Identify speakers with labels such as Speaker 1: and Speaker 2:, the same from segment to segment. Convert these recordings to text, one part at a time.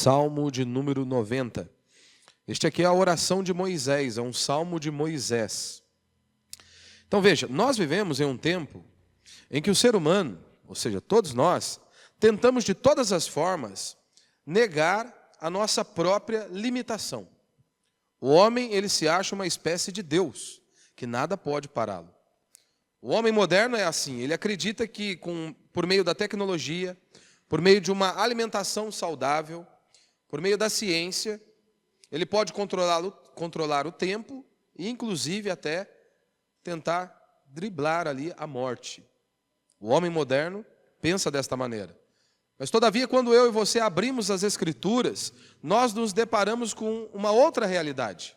Speaker 1: Salmo de número 90. Este aqui é a oração de Moisés, é um salmo de Moisés. Então veja, nós vivemos em um tempo em que o ser humano, ou seja, todos nós, tentamos de todas as formas negar a nossa própria limitação. O homem, ele se acha uma espécie de Deus, que nada pode pará-lo. O homem moderno é assim, ele acredita que por meio da tecnologia, por meio de uma alimentação saudável, por meio da ciência, ele pode controlar o tempo e, inclusive, até tentar driblar ali a morte. O homem moderno pensa desta maneira. Mas, todavia, quando eu e você abrimos as Escrituras, nós nos deparamos com uma outra realidade.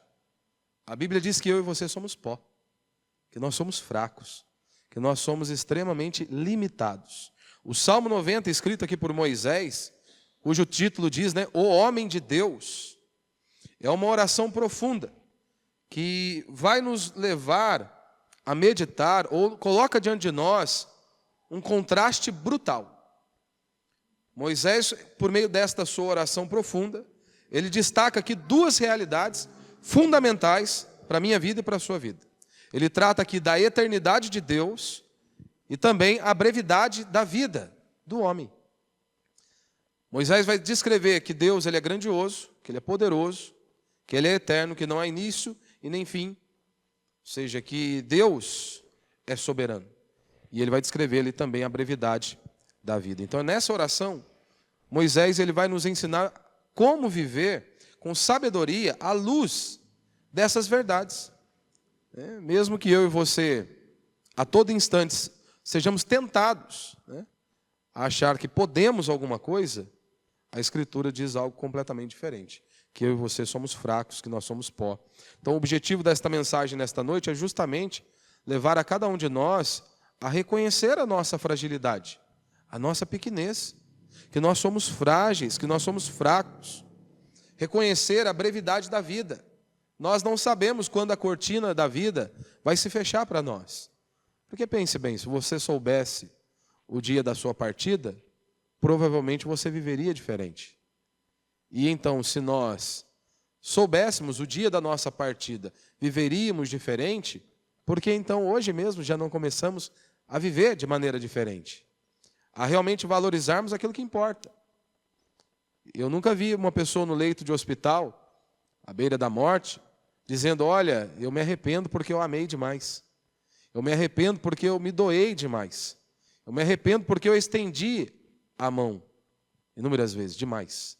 Speaker 1: A Bíblia diz que eu e você somos pó, que nós somos fracos, que nós somos extremamente limitados. O Salmo 90, escrito aqui por Moisés, cujo título diz, O homem de Deus, é uma oração profunda, que vai nos levar a meditar, ou coloca diante de nós um contraste brutal. Moisés, por meio desta sua oração profunda, ele destaca aqui duas realidades fundamentais para a minha vida e para a sua vida. Ele trata aqui da eternidade de Deus e também a brevidade da vida do homem. Moisés vai descrever que Deus ele é grandioso, que ele é poderoso, que ele é eterno, que não há início e nem fim. Ou seja, que Deus é soberano. E ele vai descrever ali também a brevidade da vida. Então, nessa oração, Moisés ele vai nos ensinar como viver com sabedoria à luz dessas verdades. Mesmo que eu e você, a todo instante, sejamos tentados a achar que podemos alguma coisa, a Escritura diz algo completamente diferente. Que eu e você somos fracos, que nós somos pó. Então, o objetivo desta mensagem nesta noite é justamente levar a cada um de nós a reconhecer a nossa fragilidade, a nossa pequenez, que nós somos frágeis, que nós somos fracos. Reconhecer a brevidade da vida. Nós não sabemos quando a cortina da vida vai se fechar para nós. Porque pense bem, se você soubesse o dia da sua partida, provavelmente você viveria diferente. E então, se nós soubéssemos o dia da nossa partida, viveríamos diferente, porque então hoje mesmo já não começamos a viver de maneira diferente, a realmente valorizarmos aquilo que importa. Eu nunca vi uma pessoa no leito de hospital, à beira da morte, dizendo, olha, eu me arrependo porque eu amei demais. Eu me arrependo porque eu me doei demais. Eu me arrependo porque eu estendi a mão, inúmeras vezes, demais.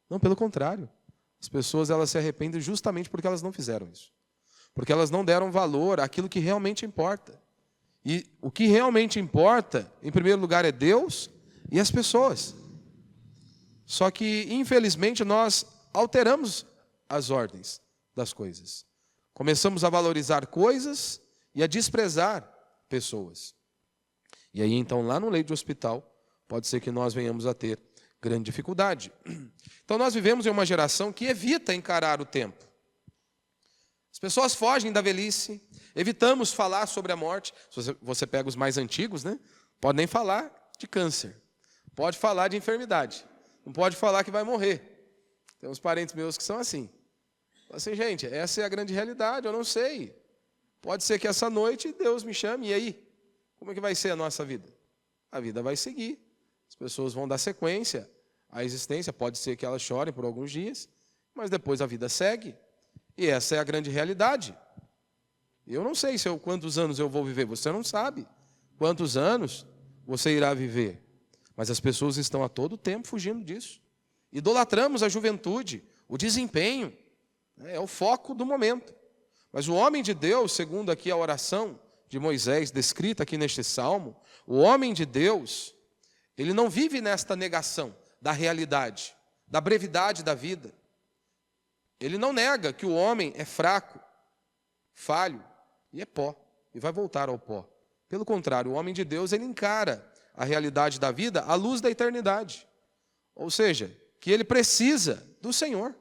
Speaker 1: Não, pelo contrário. As pessoas elas se arrependem justamente porque elas não fizeram isso. Porque elas não deram valor àquilo que realmente importa. E o que realmente importa, em primeiro lugar, é Deus e as pessoas. Só que, infelizmente, nós alteramos as ordens das coisas. Começamos a valorizar coisas e a desprezar pessoas. E aí, então, lá no leito de hospital, pode ser que nós venhamos a ter grande dificuldade. Então, nós vivemos em uma geração que evita encarar o tempo. As pessoas fogem da velhice, evitamos falar sobre a morte. Se você pega os mais antigos, pode nem falar de câncer, pode falar de enfermidade, não pode falar que vai morrer. Tem uns parentes meus que são assim. Assim, gente, essa é a grande realidade, eu não sei. Pode ser que essa noite Deus me chame, e aí? Como é que vai ser a nossa vida? A vida vai seguir. As pessoas vão dar sequência à existência, pode ser que elas chorem por alguns dias, mas depois a vida segue. E essa é a grande realidade. Eu não sei quantos anos eu vou viver, você não sabe quantos anos você irá viver. Mas as pessoas estão a todo tempo fugindo disso. Idolatramos a juventude, o desempenho, é o foco do momento. Mas o homem de Deus, segundo aqui a oração de Moisés, descrita aqui neste salmo, o homem de Deus, ele não vive nesta negação da realidade, da brevidade da vida. Ele não nega que o homem é fraco, falho e é pó, e vai voltar ao pó. Pelo contrário, o homem de Deus, ele encara a realidade da vida à luz da eternidade. Ou seja, que ele precisa do Senhor,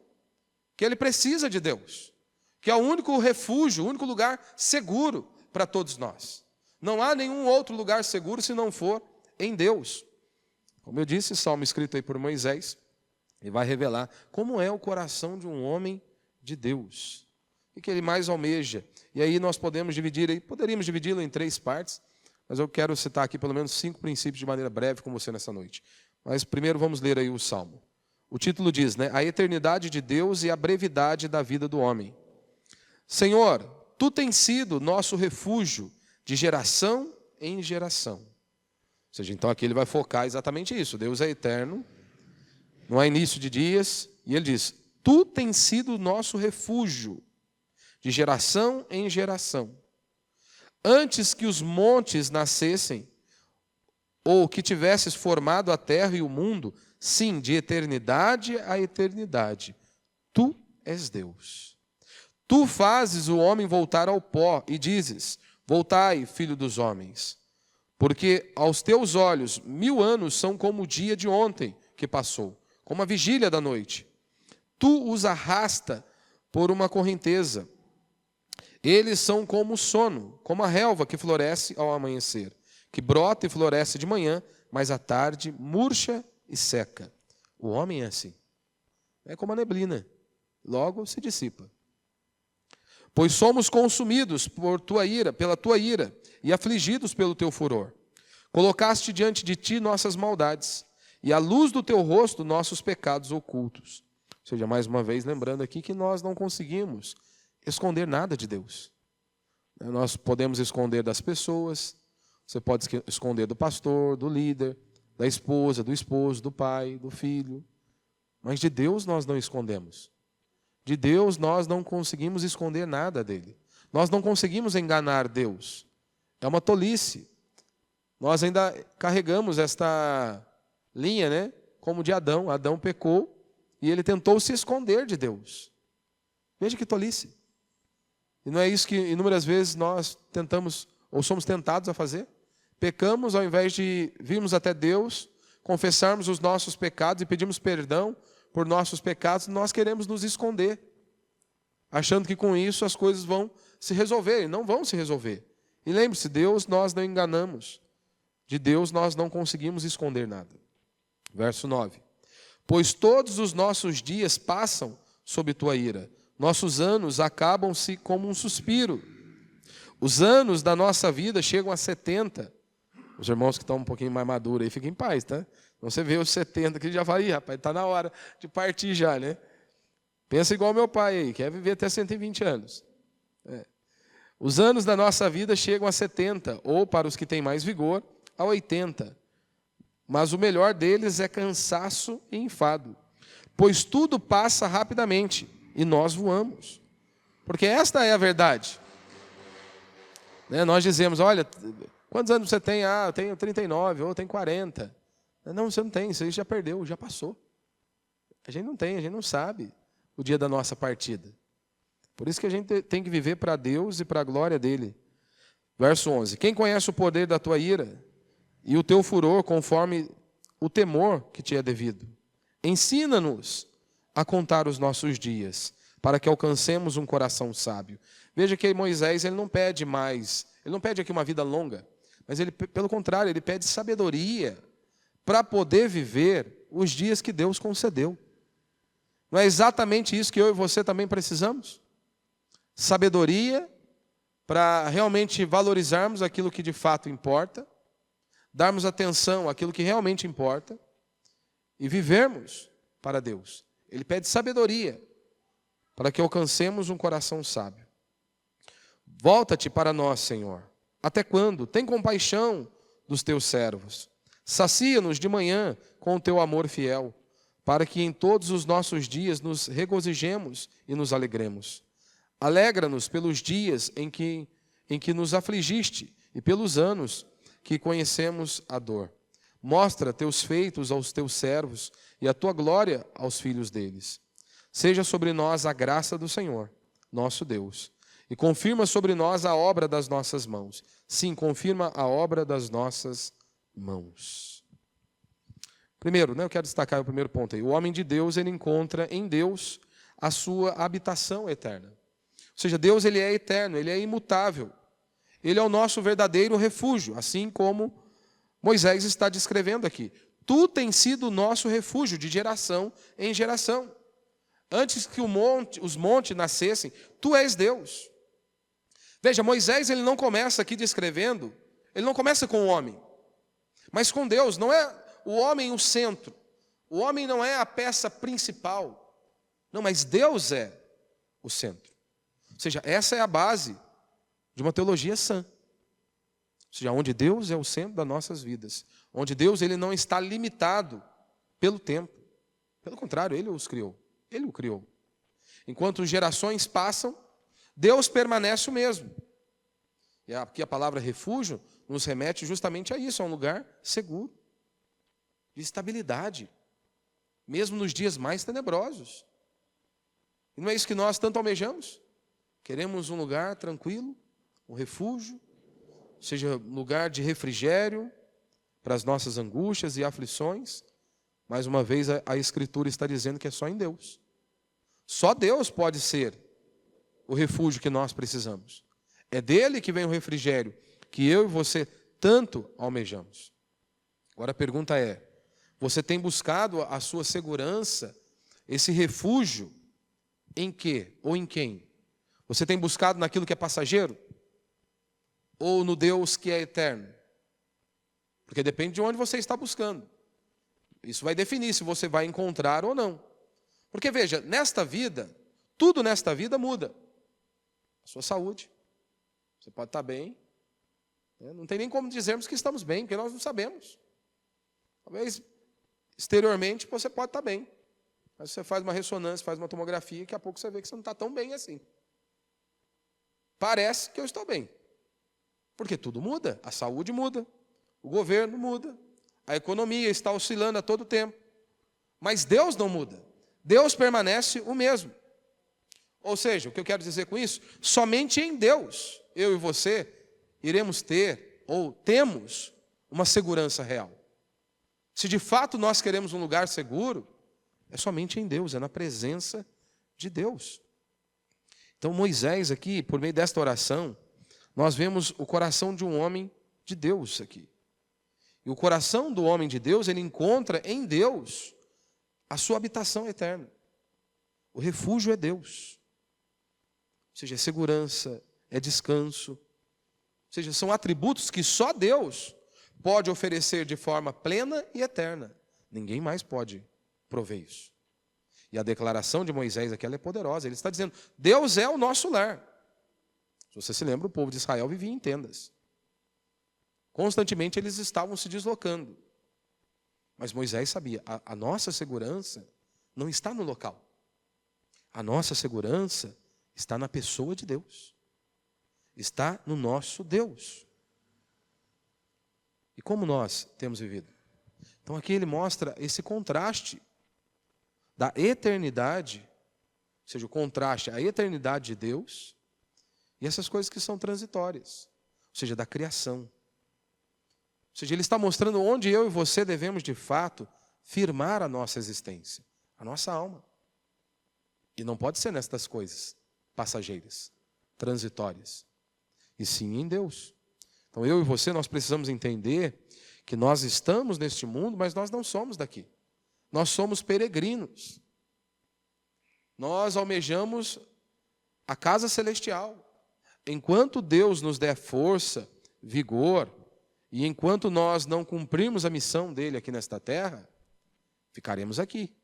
Speaker 1: que ele precisa de Deus, que é o único refúgio, o único lugar seguro para todos nós. Não há nenhum outro lugar seguro se não for em Deus. Como eu disse, salmo escrito aí por Moisés, Ele vai revelar como é o coração de um homem de Deus. O que ele mais almeja. E aí nós poderíamos dividi-lo em 3 partes, mas eu quero citar aqui pelo menos 5 princípios de maneira breve com você nessa noite. Mas primeiro vamos ler aí o Salmo. O título diz, né? A eternidade de Deus e a brevidade da vida do homem. Senhor, Tu tens sido nosso refúgio de geração em geração. Ou seja, então aqui ele vai focar exatamente isso. Deus é eterno, não há início de dias, e ele diz, Tu tens sido nosso refúgio de geração em geração. Antes que os montes nascessem, ou que tivesses formado a terra e o mundo, sim, de eternidade a eternidade, Tu és Deus. Tu fazes o homem voltar ao pó e dizes, voltai, filho dos homens, porque aos teus olhos 1000 anos são como o dia de ontem que passou, como a vigília da noite. Tu os arrasta por uma correnteza. Eles são como o sono, como a relva que floresce ao amanhecer, que brota e floresce de manhã, mas à tarde murcha e seca. O homem é assim. É como a neblina, logo se dissipa. Pois somos consumidos por tua ira, pela tua ira, e afligidos pelo teu furor. Colocaste diante de ti nossas maldades, e à luz do teu rosto nossos pecados ocultos. Ou seja, mais uma vez lembrando aqui que nós não conseguimos esconder nada de Deus. Nós podemos esconder das pessoas, você pode esconder do pastor, do líder, da esposa, do esposo, do pai, do filho. Mas de Deus nós não escondemos. De Deus nós não conseguimos esconder nada dele. Nós não conseguimos enganar Deus. É uma tolice. Nós ainda carregamos esta linha, né? Como de Adão. Adão pecou e ele tentou se esconder de Deus. Veja que tolice. E não é isso que inúmeras vezes nós tentamos, ou somos tentados a fazer? Pecamos ao invés de virmos até Deus, confessarmos os nossos pecados e pedimos perdão por nossos pecados, nós queremos nos esconder, achando que com isso as coisas vão se resolver, e não vão se resolver. E lembre-se, Deus nós não enganamos, de Deus nós não conseguimos esconder nada. Verso 9. Pois todos os nossos dias passam sob tua ira, nossos anos acabam-se como um suspiro. Os anos da nossa vida chegam a 70. Os irmãos que estão um pouquinho mais maduros aí, fiquem em paz, tá? Então você vê os 70 que ele já fala, rapaz, está na hora de partir já, né? Pensa igual meu pai aí, quer viver até 120 anos. Os anos da nossa vida chegam a 70, ou para os que têm mais vigor, a 80. Mas o melhor deles é cansaço e enfado. Pois tudo passa rapidamente e nós voamos. Porque esta é a verdade. Nós dizemos, olha, quantos anos você tem? Ah, eu tenho 39, ou eu tenho 40. Não, você não tem, isso aí já perdeu, já passou. A gente não tem, a gente não sabe o dia da nossa partida. Por isso que a gente tem que viver para Deus e para a glória dele. Verso 11. Quem conhece o poder da tua ira e o teu furor conforme o temor que te é devido? Ensina-nos a contar os nossos dias, para que alcancemos um coração sábio. Veja que Moisés ele não pede mais, ele não pede aqui uma vida longa, mas ele, pelo contrário, ele pede sabedoria para poder viver os dias que Deus concedeu. Não é exatamente isso que eu e você também precisamos? Sabedoria para realmente valorizarmos aquilo que de fato importa, darmos atenção àquilo que realmente importa e vivermos para Deus. Ele pede sabedoria para que alcancemos um coração sábio. Volta-te para nós, Senhor. Até quando? Tem compaixão dos teus servos. Sacia-nos de manhã com o teu amor fiel, para que em todos os nossos dias nos regozijemos e nos alegremos. Alegra-nos pelos dias em que nos afligiste e pelos anos que conhecemos a dor. Mostra teus feitos aos teus servos e a tua glória aos filhos deles. Seja sobre nós a graça do Senhor, nosso Deus, e confirma sobre nós a obra das nossas mãos. Sim, confirma a obra das nossas mãos. Primeiro, eu quero destacar o primeiro ponto aí. O homem de Deus, ele encontra em Deus a sua habitação eterna. Ou seja, Deus ele é eterno, ele é imutável. Ele é o nosso verdadeiro refúgio, assim como Moisés está descrevendo aqui. tu tens sido o nosso refúgio de geração em geração. Antes que os montes nascessem, tu és Deus. Veja, Moisés ele não começa aqui descrevendo, ele não começa com o homem, mas com Deus. Não é o homem o centro, o homem não é a peça principal, não, mas Deus é o centro. Ou seja, essa é a base de uma teologia sã. Ou seja, onde Deus é o centro das nossas vidas, onde Deus ele não está limitado pelo tempo, pelo contrário, Ele os criou, Ele o criou. Enquanto gerações passam, Deus permanece o mesmo. E aqui a palavra refúgio nos remete justamente a isso, a um lugar seguro, de estabilidade, mesmo nos dias mais tenebrosos. E não é isso que nós tanto almejamos? Queremos um lugar tranquilo, um refúgio, seja lugar de refrigério para as nossas angústias e aflições. Mais uma vez a Escritura está dizendo que é só em Deus. Só Deus pode ser o refúgio que nós precisamos. É dele que vem o refrigério que eu e você tanto almejamos. Agora a pergunta é: você tem buscado a sua segurança, esse refúgio, em quê ou em quem? Você tem buscado naquilo que é passageiro? Ou no Deus que é eterno? Porque depende de onde você está buscando. Isso vai definir se você vai encontrar ou não. Porque veja, nesta vida, tudo nesta vida muda. A sua saúde, você pode estar bem. Não tem nem como dizermos que estamos bem, porque nós não sabemos. Talvez exteriormente você pode estar bem. Mas você faz uma ressonância, faz uma tomografia, daqui a pouco você vê que você não está tão bem assim. Parece que eu estou bem. Porque tudo muda, a saúde muda, o governo muda, a economia está oscilando a todo tempo. Mas Deus não muda, Deus permanece o mesmo. Ou seja, o que eu quero dizer com isso? Somente em Deus, eu e você, iremos ter, ou temos, uma segurança real. Se de fato nós queremos um lugar seguro, é somente em Deus, é na presença de Deus. Então Moisés aqui, por meio desta oração, nós vemos o coração de um homem de Deus aqui. E o coração do homem de Deus, ele encontra em Deus a sua habitação eterna. O refúgio é Deus. Ou seja, é segurança, é descanso. Ou seja, são atributos que só Deus pode oferecer de forma plena e eterna. Ninguém mais pode prover isso. E a declaração de Moisés aqui ela é poderosa. Ele está dizendo, Deus é o nosso lar. Se você se lembra, o povo de Israel vivia em tendas. Constantemente eles estavam se deslocando. Mas Moisés sabia, a nossa segurança não está no local. A nossa segurança está na pessoa de Deus. Está no nosso Deus. E como nós temos vivido? Então aqui ele mostra esse contraste da eternidade, ou seja, o contraste, a eternidade de Deus e essas coisas que são transitórias, ou seja, da criação. Ou seja, ele está mostrando onde eu e você devemos, de fato, firmar a nossa existência, a nossa alma. E não pode ser nestas coisas passageiras, transitórias, e sim em Deus. Então eu e você, nós precisamos entender que nós estamos neste mundo, mas nós não somos daqui. Nós somos peregrinos. Nós almejamos a casa celestial. Enquanto Deus nos der força, vigor, e enquanto nós não cumprirmos a missão dele aqui nesta terra, ficaremos aqui.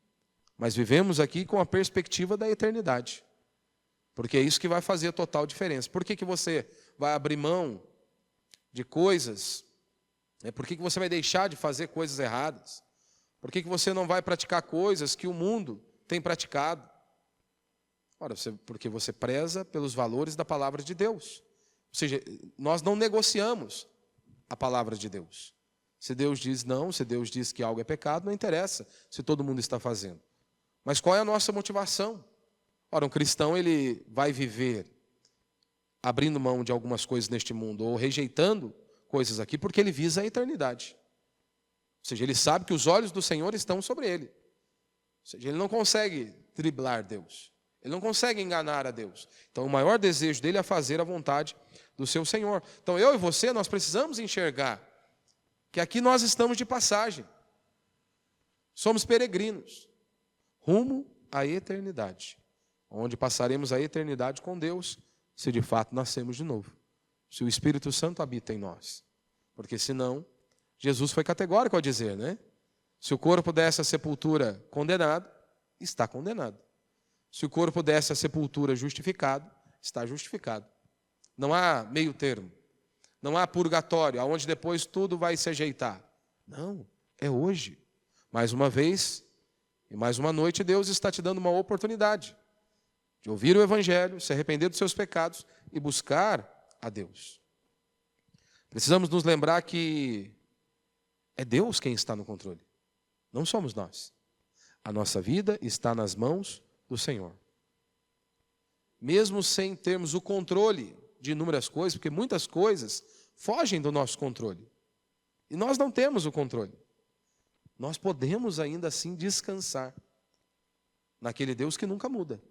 Speaker 1: Mas vivemos aqui com a perspectiva da eternidade. Porque é isso que vai fazer a total diferença. Por que você vai abrir mão de coisas? Por que você vai deixar de fazer coisas erradas? Por que você não vai praticar coisas que o mundo tem praticado? Ora, porque você preza pelos valores da palavra de Deus. Ou seja, nós não negociamos a palavra de Deus. Se Deus diz não, se Deus diz que algo é pecado, não interessa se todo mundo está fazendo. Mas qual é a nossa motivação? Ora, um cristão ele vai viver abrindo mão de algumas coisas neste mundo ou rejeitando coisas aqui porque ele visa a eternidade. Ou seja, ele sabe que os olhos do Senhor estão sobre ele. Ou seja, ele não consegue driblar Deus. Ele não consegue enganar a Deus. Então, o maior desejo dele é fazer a vontade do seu Senhor. Então, eu e você, nós precisamos enxergar que aqui nós estamos de passagem. Somos peregrinos, rumo à eternidade, onde passaremos a eternidade com Deus, se de fato nascemos de novo, se o Espírito Santo habita em nós. Porque senão, Jesus foi categórico ao dizer, né? Se o corpo desse à sepultura condenado, está condenado. Se o corpo desse à sepultura justificado, está justificado. Não há meio termo. Não há purgatório, onde depois tudo vai se ajeitar. Não, é hoje. Mais uma vez, e mais uma noite, Deus está te dando uma oportunidade de ouvir o Evangelho, se arrepender dos seus pecados e buscar a Deus. Precisamos nos lembrar que é Deus quem está no controle, não somos nós. A nossa vida está nas mãos do Senhor. Mesmo sem termos o controle de inúmeras coisas, porque muitas coisas fogem do nosso controle. E nós não temos o controle. Nós podemos ainda assim descansar naquele Deus que nunca muda.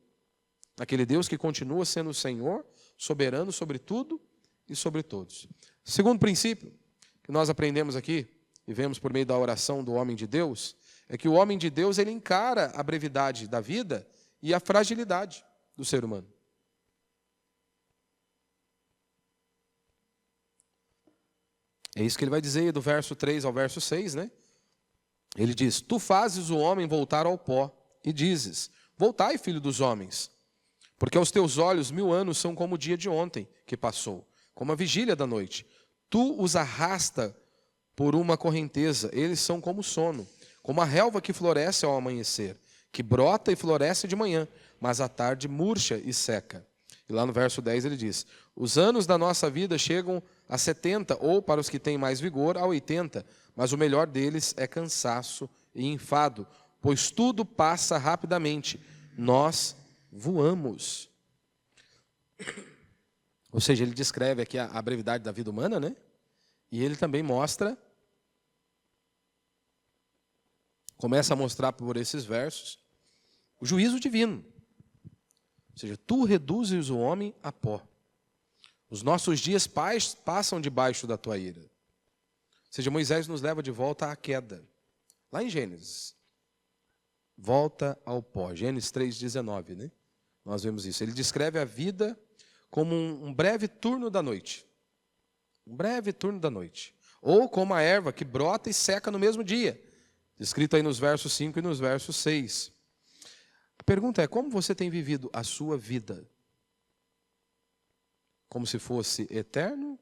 Speaker 1: Naquele Deus que continua sendo o Senhor, soberano sobre tudo e sobre todos. Segundo princípio que nós aprendemos aqui, e vemos por meio da oração do homem de Deus, é que o homem de Deus ele encara a brevidade da vida e a fragilidade do ser humano. É isso que ele vai dizer do verso 3 ao verso 6, né? Ele diz, tu fazes o homem voltar ao pó, e dizes, voltai, filho dos homens, porque aos teus olhos 1000 anos são como o dia de ontem que passou, como a vigília da noite. Tu os arrasta por uma correnteza, eles são como sono, como a relva que floresce ao amanhecer, que brota e floresce de manhã, mas à tarde murcha e seca. E lá no verso 10 ele diz, os anos da nossa vida chegam a 70, ou para os que têm mais vigor, a 80, mas o melhor deles é cansaço e enfado, pois tudo passa rapidamente, nós voamos. Ou seja, ele descreve aqui a brevidade da vida humana, né? E ele também mostra, começa a mostrar por esses versos, o juízo divino. Ou seja, tu reduzes o homem a pó. Os nossos dias passam debaixo da tua ira. Ou seja, Moisés nos leva de volta à queda. Lá em Gênesis. Volta ao pó. Gênesis 3,19, né? Nós vemos isso. Ele descreve a vida como um breve turno da noite. Um breve turno da noite. Ou como a erva que brota e seca no mesmo dia. Descrito aí nos versos 5 e nos versos 6. A pergunta é, como você tem vivido a sua vida? Como se fosse eterno?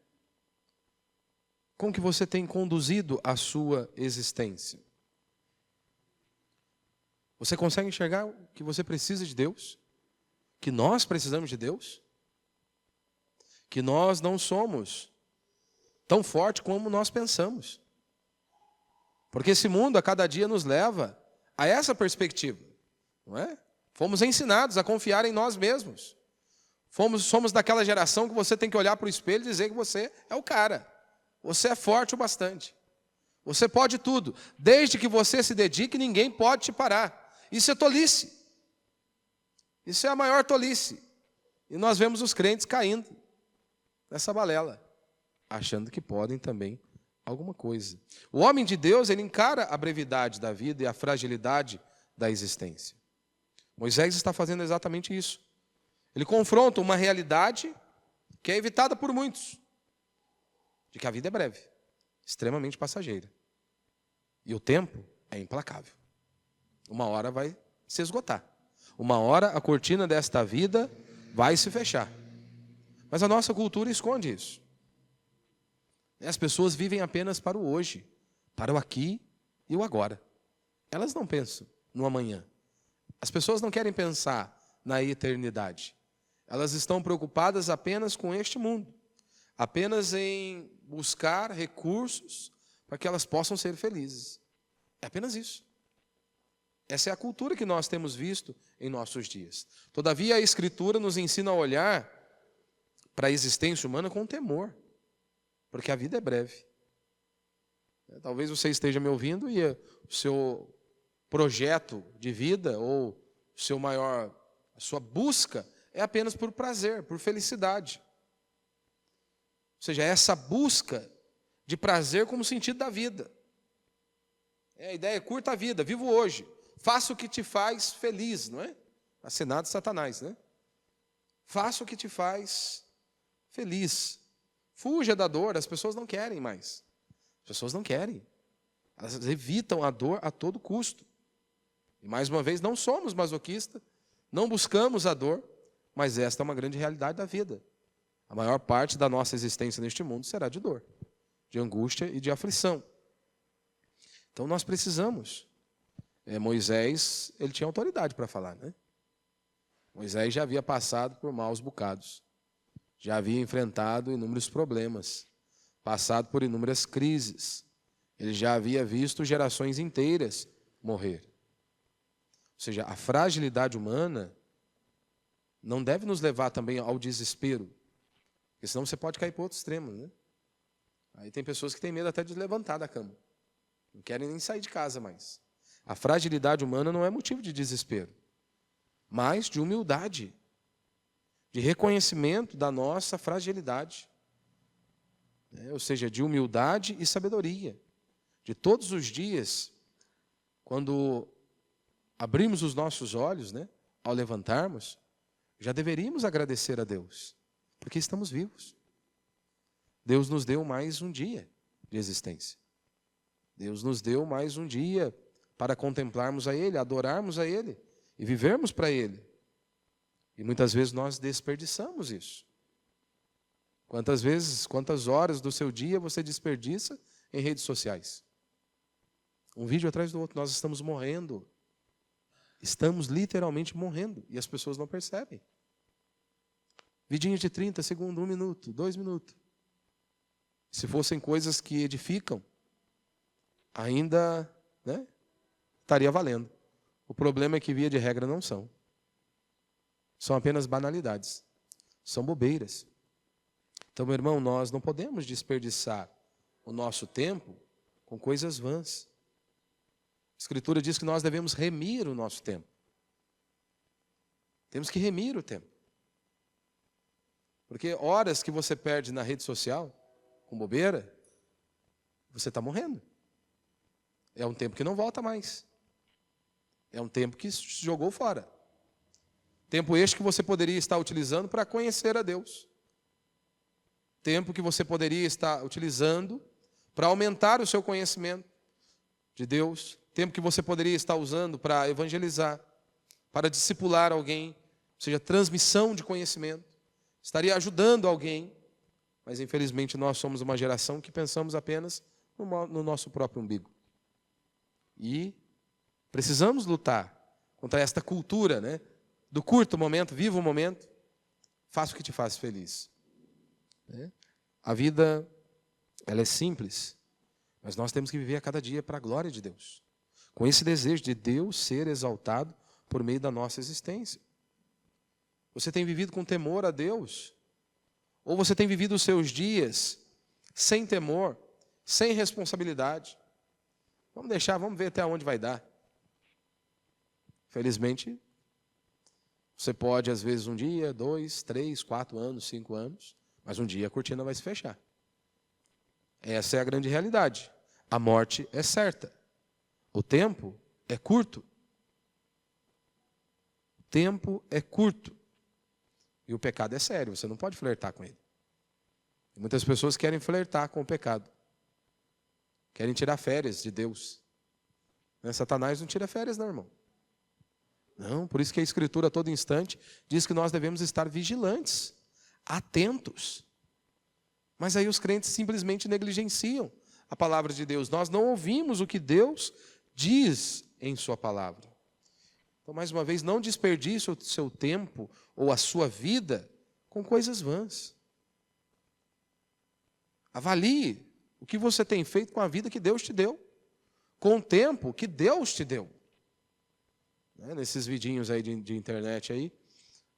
Speaker 1: Como que você tem conduzido a sua existência? Você consegue enxergar que você precisa de Deus? Que nós precisamos de Deus? Que nós não somos tão fortes como nós pensamos. Porque esse mundo a cada dia nos leva a essa perspectiva, não é? Fomos ensinados a confiar em nós mesmos. Somos daquela geração que você tem que olhar para o espelho e dizer que você é o cara. Você é forte o bastante. Você pode tudo. Desde que você se dedique, ninguém pode te parar. Isso é tolice. Isso é a maior tolice. E nós vemos os crentes caindo nessa balela, achando que podem também alguma coisa. O homem de Deus, ele encara a brevidade da vida e a fragilidade da existência. Moisés está fazendo exatamente isso. Ele confronta uma realidade que é evitada por muitos, de que a vida é breve, extremamente passageira. E o tempo é implacável. Uma hora vai se esgotar. Uma hora a cortina desta vida vai se fechar. Mas a nossa cultura esconde isso. As pessoas vivem apenas para o hoje, para o aqui e o agora. Elas não pensam no amanhã. As pessoas não querem pensar na eternidade. Elas estão preocupadas apenas com este mundo, apenas em buscar recursos para que elas possam ser felizes. É apenas isso. Essa é a cultura que nós temos visto em nossos dias. Todavia, a Escritura nos ensina a olhar para a existência humana com temor, porque a vida é breve. Talvez você esteja me ouvindo e o seu projeto de vida ou a sua busca é apenas por prazer, por felicidade. Ou seja, essa busca de prazer como sentido da vida. A ideia é curta a vida, vivo hoje. Faça o que te faz feliz, não é? Assinado Satanás, né? Faça o que te faz feliz. Fuja da dor, as pessoas não querem mais. As pessoas não querem. Elas evitam a dor a todo custo. E mais uma vez, não somos masoquistas, não buscamos a dor, mas esta é uma grande realidade da vida. A maior parte da nossa existência neste mundo será de dor, de angústia e de aflição. Então nós precisamos. Moisés, ele tinha autoridade para falar, né? Moisés já havia passado por maus bocados, já havia enfrentado inúmeros problemas, passado por inúmeras crises. Ele já havia visto gerações inteiras morrer. Ou seja, a fragilidade humana não deve nos levar também ao desespero, porque senão você pode cair para outro extremo, né? Aí tem pessoas que têm medo até de levantar da cama, não querem nem sair de casa mais. A fragilidade humana não é motivo de desespero, mas de humildade, de reconhecimento da nossa fragilidade, ou seja, de humildade e sabedoria, de todos os dias, quando abrimos os nossos olhos, né, ao levantarmos, já deveríamos agradecer a Deus, porque estamos vivos. Deus nos deu mais um dia de existência. Deus nos deu mais um dia para contemplarmos a Ele, adorarmos a Ele e vivermos para Ele. E muitas vezes nós desperdiçamos isso. Quantas vezes, quantas horas do seu dia você desperdiça em redes sociais? Um vídeo atrás do outro, nós estamos morrendo. Estamos literalmente morrendo e as pessoas não percebem. Vidinhos de 30 segundos, 1 minuto, 2 minutos. Se fossem coisas que edificam, ainda, né, estaria valendo. O problema é que, via de regra, não são. São apenas banalidades. São bobeiras. Então, meu irmão, nós não podemos desperdiçar o nosso tempo com coisas vãs. A Escritura diz que nós devemos remir o nosso tempo. Temos que remir o tempo. Porque horas que você perde na rede social, com bobeira, você está morrendo. É um tempo que não volta mais. É um tempo que se jogou fora. Tempo este que você poderia estar utilizando para conhecer a Deus. Tempo que você poderia estar utilizando para aumentar o seu conhecimento de Deus. Tempo que você poderia estar usando para evangelizar, para discipular alguém, ou seja, transmissão de conhecimento. Estaria ajudando alguém, mas infelizmente nós somos uma geração que pensamos apenas no nosso próprio umbigo. E precisamos lutar contra esta cultura, né, do curto momento, viva o momento, faça o que te faz feliz. A vida, ela é simples, mas nós temos que viver a cada dia para a glória de Deus, com esse desejo de Deus ser exaltado por meio da nossa existência. Você tem vivido com temor a Deus? Ou você tem vivido os seus dias sem temor, sem responsabilidade? Vamos ver até onde vai dar. Felizmente, você pode, às vezes, 1 dia, 2, 3, 4 anos, 5 anos, mas um dia a cortina vai se fechar. Essa é a grande realidade. A morte é certa. O tempo é curto. O tempo é curto. E o pecado é sério, você não pode flertar com ele. E muitas pessoas querem flertar com o pecado. Querem tirar férias de Deus. Satanás não tira férias, não, irmão. Não, por isso que a Escritura a todo instante diz que nós devemos estar vigilantes, atentos. Mas aí os crentes simplesmente negligenciam a palavra de Deus. Nós não ouvimos o que Deus diz em sua palavra. Então, mais uma vez, não desperdice o seu tempo ou a sua vida com coisas vãs. Avalie o que você tem feito com a vida que Deus te deu, com o tempo que Deus te deu. Nesses vidinhos aí de internet aí,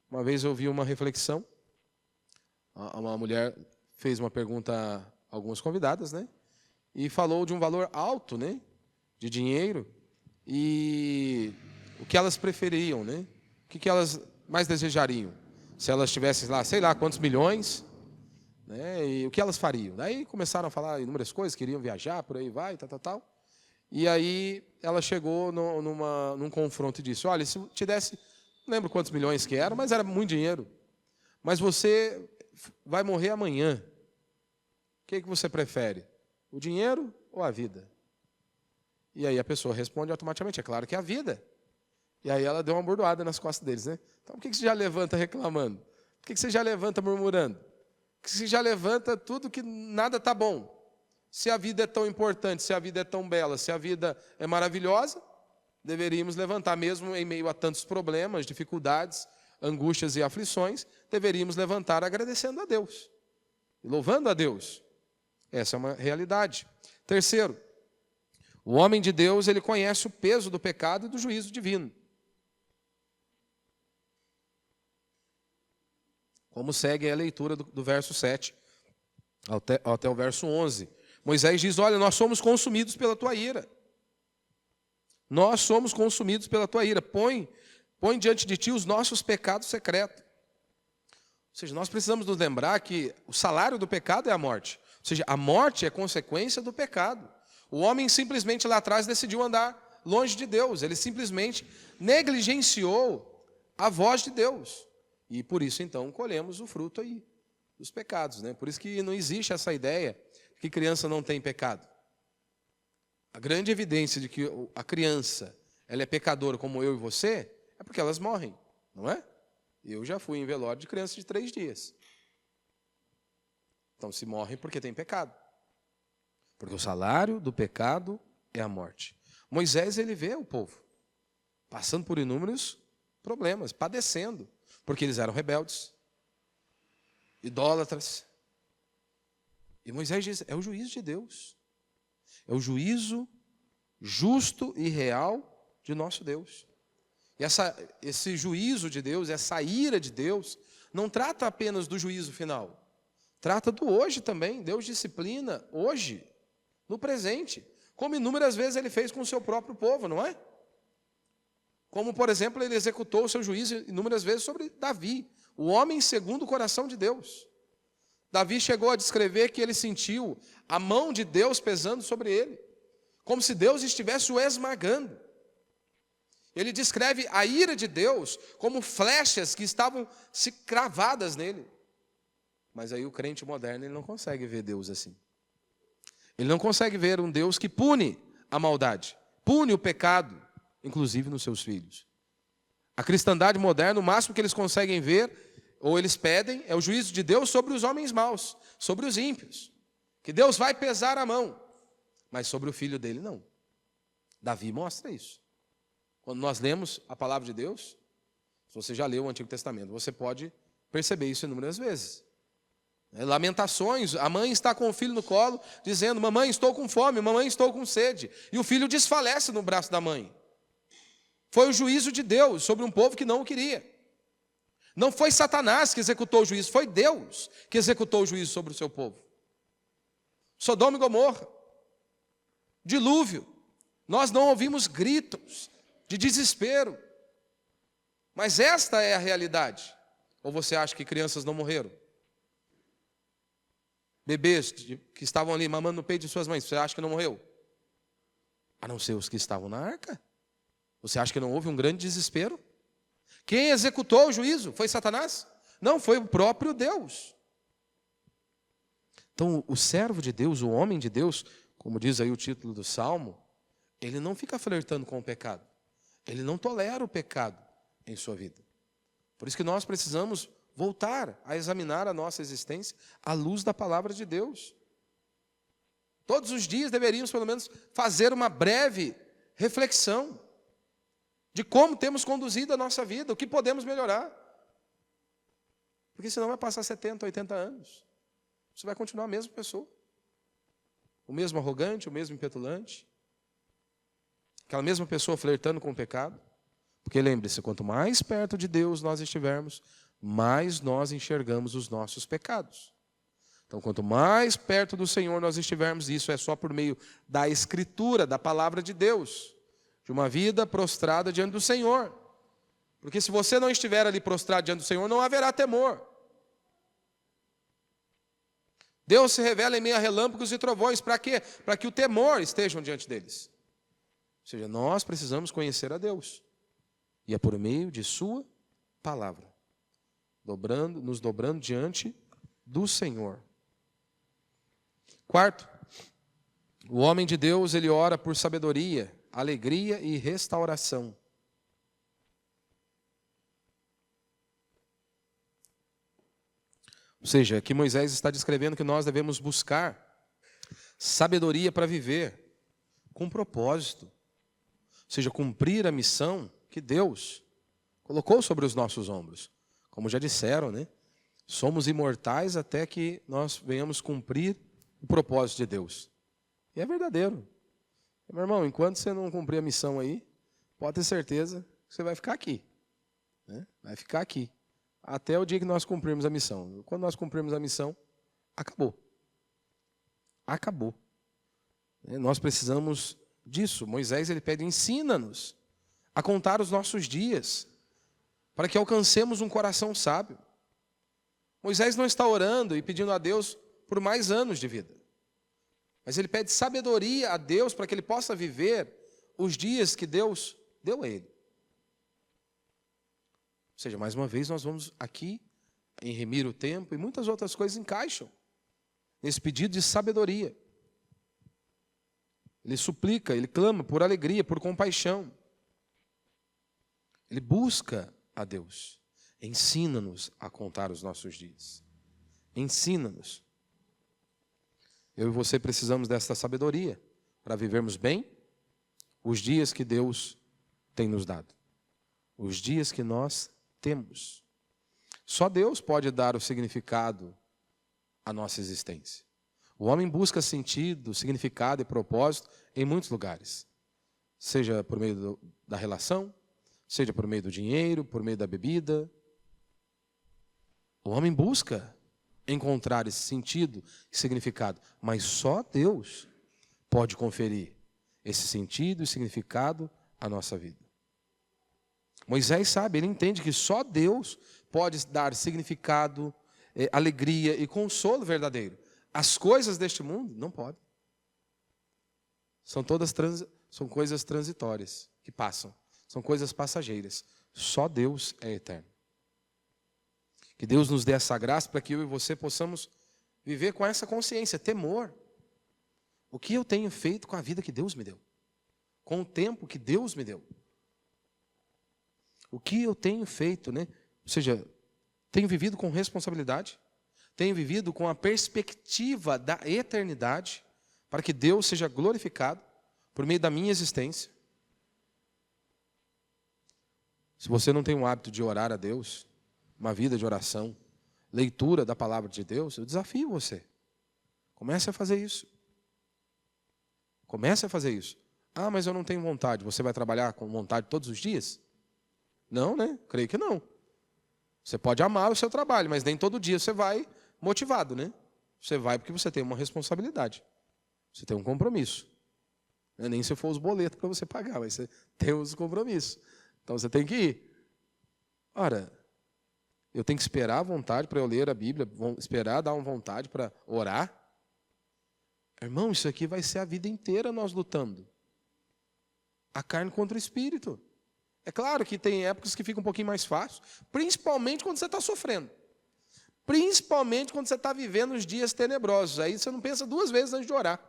Speaker 1: uma vez eu ouvi uma reflexão, uma mulher fez uma pergunta a algumas convidadas, né? E falou de um valor alto, né, de dinheiro, e o que elas prefeririam, né? O que elas mais desejariam? Se elas tivessem lá, sei lá, quantos milhões, né? E o que elas fariam? Daí começaram a falar inúmeras coisas, queriam viajar, por aí vai, tal. E aí ela chegou num confronto e disse, olha, se te desse, não lembro quantos milhões que era, mas era muito dinheiro. Mas você vai morrer amanhã. O que você prefere? O dinheiro ou a vida? E aí a pessoa responde automaticamente, é claro que é a vida. E aí ela deu uma bordoada nas costas deles, né? Então por que você já levanta reclamando? Por que você já levanta murmurando? Por que você já levanta tudo que nada está bom? Se a vida é tão importante, se a vida é tão bela, se a vida é maravilhosa, deveríamos levantar, mesmo em meio a tantos problemas, dificuldades, angústias e aflições, deveríamos levantar agradecendo a Deus e louvando a Deus. Essa é uma realidade. Terceiro, o homem de Deus, ele conhece o peso do pecado e do juízo divino. Como segue a leitura do verso 7 até o verso 11. Moisés diz, olha, nós somos consumidos pela tua ira. Nós somos consumidos pela tua ira. Põe diante de ti os nossos pecados secretos. Ou seja, nós precisamos nos lembrar que o salário do pecado é a morte. Ou seja, a morte é consequência do pecado. O homem simplesmente lá atrás decidiu andar longe de Deus. Ele simplesmente negligenciou a voz de Deus. E por isso, então, colhemos o fruto aí dos pecados, né? Por isso que não existe essa ideia que criança não tem pecado. A grande evidência de que a criança ela é pecadora como eu e você é porque elas morrem, não é? Eu já fui em velório de criança de 3 dias. Então se morre porque tem pecado. Porque o salário do pecado é a morte. Moisés, ele vê o povo passando por inúmeros problemas, padecendo, porque eles eram rebeldes, idólatras. E Moisés diz, é o juízo de Deus. É o juízo justo e real de nosso Deus. E esse juízo de Deus, essa ira de Deus, não trata apenas do juízo final. Trata do hoje também. Deus disciplina hoje, no presente. Como inúmeras vezes ele fez com o seu próprio povo, não é? Como, por exemplo, ele executou o seu juízo inúmeras vezes sobre Davi, o homem segundo o coração de Deus. Davi chegou a descrever que ele sentiu a mão de Deus pesando sobre ele, como se Deus estivesse o esmagando. Ele descreve a ira de Deus como flechas que estavam se cravadas nele. Mas aí o crente moderno ele não consegue ver Deus assim. Ele não consegue ver um Deus que pune a maldade, pune o pecado, inclusive nos seus filhos. A cristandade moderna, o máximo que eles conseguem ver, ou eles pedem, é o juízo de Deus sobre os homens maus, sobre os ímpios. Que Deus vai pesar a mão, mas sobre o filho dele não. Davi mostra isso. Quando nós lemos a palavra de Deus, se você já leu o Antigo Testamento, você pode perceber isso inúmeras vezes. Lamentações, a mãe está com o filho no colo, dizendo, mamãe, estou com fome, mamãe, estou com sede. E o filho desfalece no braço da mãe. Foi o juízo de Deus sobre um povo que não o queria. Não foi Satanás que executou o juízo, foi Deus que executou o juízo sobre o seu povo. Sodoma e Gomorra, dilúvio, nós não ouvimos gritos de desespero. Mas esta é a realidade. Ou você acha que crianças não morreram? Bebês que estavam ali mamando no peito de suas mães, você acha que não morreu? A não ser os que estavam na arca. Você acha que não houve um grande desespero? Quem executou o juízo? Foi Satanás? Não, foi o próprio Deus. Então, o servo de Deus, o homem de Deus, como diz aí o título do Salmo, ele não fica flertando com o pecado. Ele não tolera o pecado em sua vida. Por isso que nós precisamos voltar a examinar a nossa existência à luz da palavra de Deus. Todos os dias deveríamos, pelo menos, fazer uma breve reflexão de como temos conduzido a nossa vida, o que podemos melhorar. Porque senão vai passar 70, 80 anos. Você vai continuar a mesma pessoa. O mesmo arrogante, o mesmo impetulante. Aquela mesma pessoa flertando com o pecado. Porque lembre-se, quanto mais perto de Deus nós estivermos, mais nós enxergamos os nossos pecados. Então, quanto mais perto do Senhor nós estivermos, isso é só por meio da Escritura, da palavra de Deus, de uma vida prostrada diante do Senhor. Porque se você não estiver ali prostrado diante do Senhor, não haverá temor. Deus se revela em meio a relâmpagos e trovões. Para quê? Para que o temor estejam diante deles. Ou seja, nós precisamos conhecer a Deus. E é por meio de sua palavra. Nos dobrando diante do Senhor. Quarto, o homem de Deus, ele ora por sabedoria, alegria e restauração. Ou seja, aqui Moisés está descrevendo que nós devemos buscar sabedoria para viver com propósito. Ou seja, cumprir a missão que Deus colocou sobre os nossos ombros. Como já disseram, né? Somos imortais até que nós venhamos cumprir o propósito de Deus. E é verdadeiro. Meu irmão, enquanto você não cumprir a missão aí, pode ter certeza que você vai ficar aqui. Né? Vai ficar aqui. Até o dia que nós cumprirmos a missão. Quando nós cumprirmos a missão, acabou. Acabou. Nós precisamos disso. Moisés, ele pede, ensina-nos a contar os nossos dias, para que alcancemos um coração sábio. Moisés não está orando e pedindo a Deus por mais anos de vida. Mas ele pede sabedoria a Deus para que ele possa viver os dias que Deus deu a ele. Ou seja, mais uma vez nós vamos aqui em remir o tempo e muitas outras coisas encaixam nesse pedido de sabedoria. Ele suplica, ele clama por alegria, por compaixão. Ele busca a Deus. Ensina-nos a contar os nossos dias. Ensina-nos. Eu e você precisamos dessa sabedoria para vivermos bem os dias que Deus tem nos dado. Os dias que nós temos. Só Deus pode dar o significado à nossa existência. O homem busca sentido, significado e propósito em muitos lugares. Seja por meio da relação, seja por meio do dinheiro, por meio da bebida. O homem busca encontrar esse sentido e significado, mas só Deus pode conferir esse sentido e significado à nossa vida. Moisés sabe, ele entende que só Deus pode dar significado, alegria e consolo verdadeiro. As coisas deste mundo não podem. São coisas transitórias que passam. São coisas passageiras. Só Deus é eterno. Que Deus nos dê essa graça para que eu e você possamos viver com essa consciência, temor. O que eu tenho feito com a vida que Deus me deu? Com o tempo que Deus me deu? O que eu tenho feito, né? Ou seja, tenho vivido com responsabilidade, tenho vivido com a perspectiva da eternidade, para que Deus seja glorificado por meio da minha existência. Se você não tem um hábito de orar a Deus, uma vida de oração, leitura da palavra de Deus, eu desafio você. Comece a fazer isso. Comece a fazer isso. Ah, mas eu não tenho vontade. Você vai trabalhar com vontade todos os dias? Não, né? Creio que não. Você pode amar o seu trabalho, mas nem todo dia você vai motivado, né? Você vai porque você tem uma responsabilidade. Você tem um compromisso. Não é nem se for os boletos para você pagar, mas você tem os compromissos. Então você tem que ir. Ora, eu tenho que esperar à vontade para eu ler a Bíblia, esperar dar uma vontade para orar. Irmão, isso aqui vai ser a vida inteira nós lutando. A carne contra o espírito. É claro que tem épocas que fica um pouquinho mais fácil, principalmente quando você está sofrendo. Principalmente quando você está vivendo os dias tenebrosos. Aí você não pensa duas vezes antes de orar.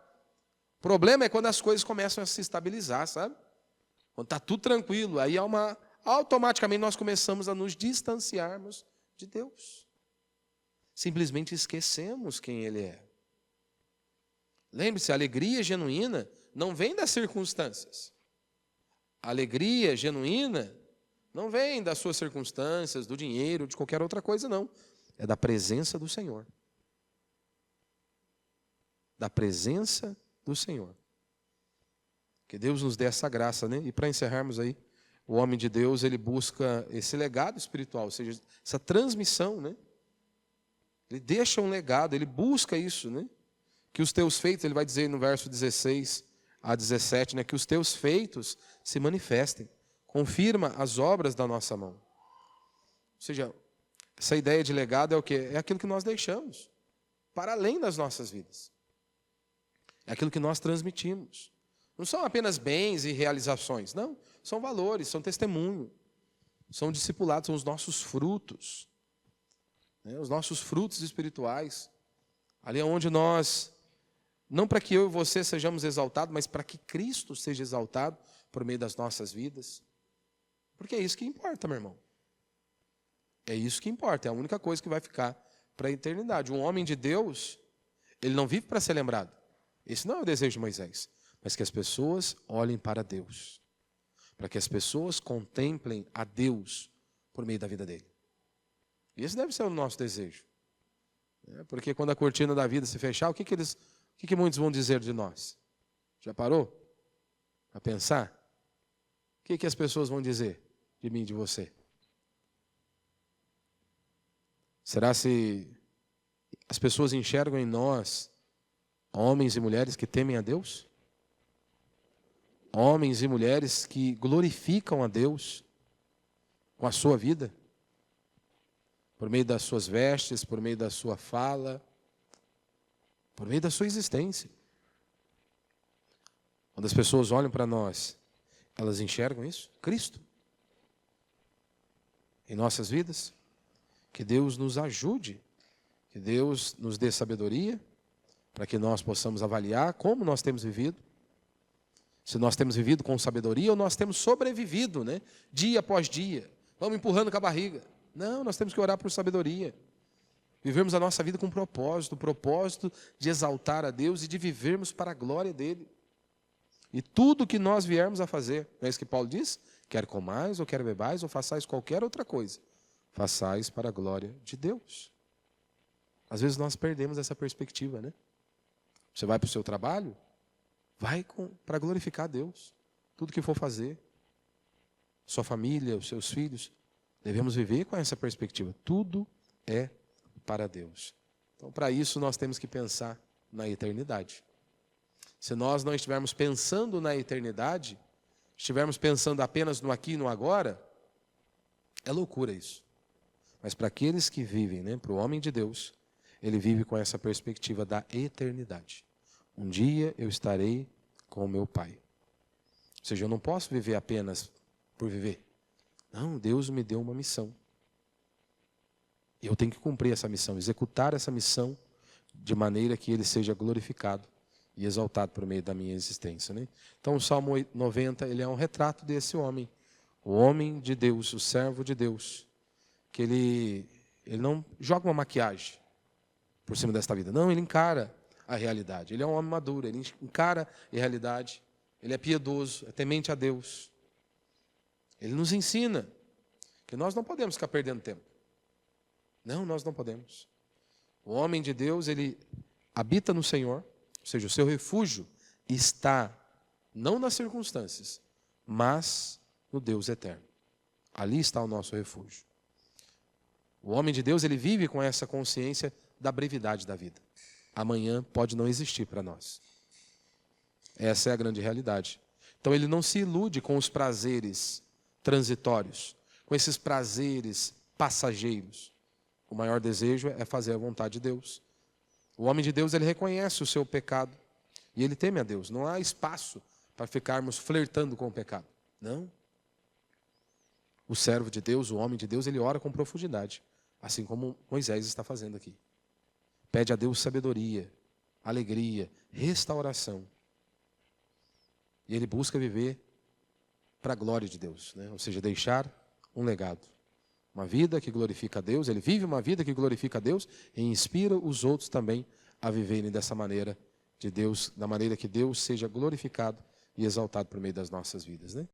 Speaker 1: O problema é quando as coisas começam a se estabilizar, sabe? Quando está tudo tranquilo, aí automaticamente nós começamos a nos distanciarmos de Deus. Simplesmente esquecemos quem Ele é. Lembre-se, a alegria genuína não vem das circunstâncias. A alegria genuína não vem das suas circunstâncias, do dinheiro, de qualquer outra coisa, não. É da presença do Senhor. Da presença do Senhor. Que Deus nos dê essa graça, né? E para encerrarmos aí, o homem de Deus, ele busca esse legado espiritual, ou seja, essa transmissão, né? Ele deixa um legado, ele busca isso, né? Que os teus feitos, ele vai dizer no verso 16 a 17, né? Que os teus feitos se manifestem. Confirma as obras da nossa mão. Ou seja, essa ideia de legado é o quê? É aquilo que nós deixamos para além das nossas vidas. É aquilo que nós transmitimos. Não são apenas bens e realizações, não. São valores, são testemunho, são discipulados, são os nossos frutos, né? Os nossos frutos espirituais. Ali é onde nós, não para que eu e você sejamos exaltados, mas para que Cristo seja exaltado por meio das nossas vidas. Porque é isso que importa, meu irmão. É isso que importa, é a única coisa que vai ficar para a eternidade. Um homem de Deus, ele não vive para ser lembrado. Esse não é o desejo de Moisés, mas que as pessoas olhem para Deus, para que as pessoas contemplem a Deus por meio da vida dele. E esse deve ser o nosso desejo. Porque quando a cortina da vida se fechar, o que muitos vão dizer de nós? Já parou para pensar? O que as pessoas vão dizer de mim e de você? Será se as pessoas enxergam em nós homens e mulheres que temem a Deus? Homens e mulheres que glorificam a Deus com a sua vida? Por meio das suas vestes, por meio da sua fala, por meio da sua existência. Quando as pessoas olham para nós, elas enxergam isso? Cristo. Em nossas vidas. Que Deus nos ajude, que Deus nos dê sabedoria, para que nós possamos avaliar como nós temos vivido. Se nós temos vivido com sabedoria ou nós temos sobrevivido, né? Dia após dia. Vamos empurrando com a barriga. Não, nós temos que orar por sabedoria. Vivermos a nossa vida com propósito, o propósito de exaltar a Deus e de vivermos para a glória dEle. E tudo que nós viermos a fazer, não é isso que Paulo diz? Quer comais, ou quer bebais, ou façais qualquer outra coisa. Façais para a glória de Deus. Às vezes nós perdemos essa perspectiva, né? Você vai para o seu trabalho, vai para glorificar a Deus. Tudo que for fazer. Sua família, os seus filhos. Devemos viver com essa perspectiva. Tudo é para Deus. Então, para isso, nós temos que pensar na eternidade. Se nós não estivermos pensando na eternidade, estivermos pensando apenas no aqui e no agora, é loucura isso. Mas para aqueles que vivem, né, para o homem de Deus, ele vive com essa perspectiva da eternidade. Um dia eu estarei com o meu Pai. Ou seja, eu não posso viver apenas por viver. Não, Deus me deu uma missão. E eu tenho que cumprir essa missão, executar essa missão de maneira que Ele seja glorificado e exaltado por meio da minha existência, né? Então o Salmo 90, ele é um retrato desse homem. O homem de Deus, o servo de Deus. Que ele não joga uma maquiagem por cima desta vida. Não, ele encara a realidade. Ele é um homem maduro, ele encara a realidade. Ele é piedoso, é temente a Deus. Ele nos ensina que nós não podemos ficar perdendo tempo. Não, nós não podemos. O homem de Deus, ele habita no Senhor, ou seja, o seu refúgio está não nas circunstâncias, mas no Deus eterno. Ali está o nosso refúgio. O homem de Deus, ele vive com essa consciência da brevidade da vida. Amanhã pode não existir para nós. Essa é a grande realidade. Então ele não se ilude com os prazeres transitórios, com esses prazeres passageiros. O maior desejo é fazer a vontade de Deus. O homem de Deus, ele reconhece o seu pecado e ele teme a Deus. Não há espaço para ficarmos flertando com o pecado. Não. O servo de Deus, o homem de Deus, ele ora com profundidade, assim como Moisés está fazendo aqui. Pede a Deus sabedoria, alegria, restauração. E ele busca viver para a glória de Deus, né? Ou seja, deixar um legado. Uma vida que glorifica a Deus, ele vive uma vida que glorifica a Deus e inspira os outros também a viverem dessa maneira de Deus, da maneira que Deus seja glorificado e exaltado por meio das nossas vidas, né?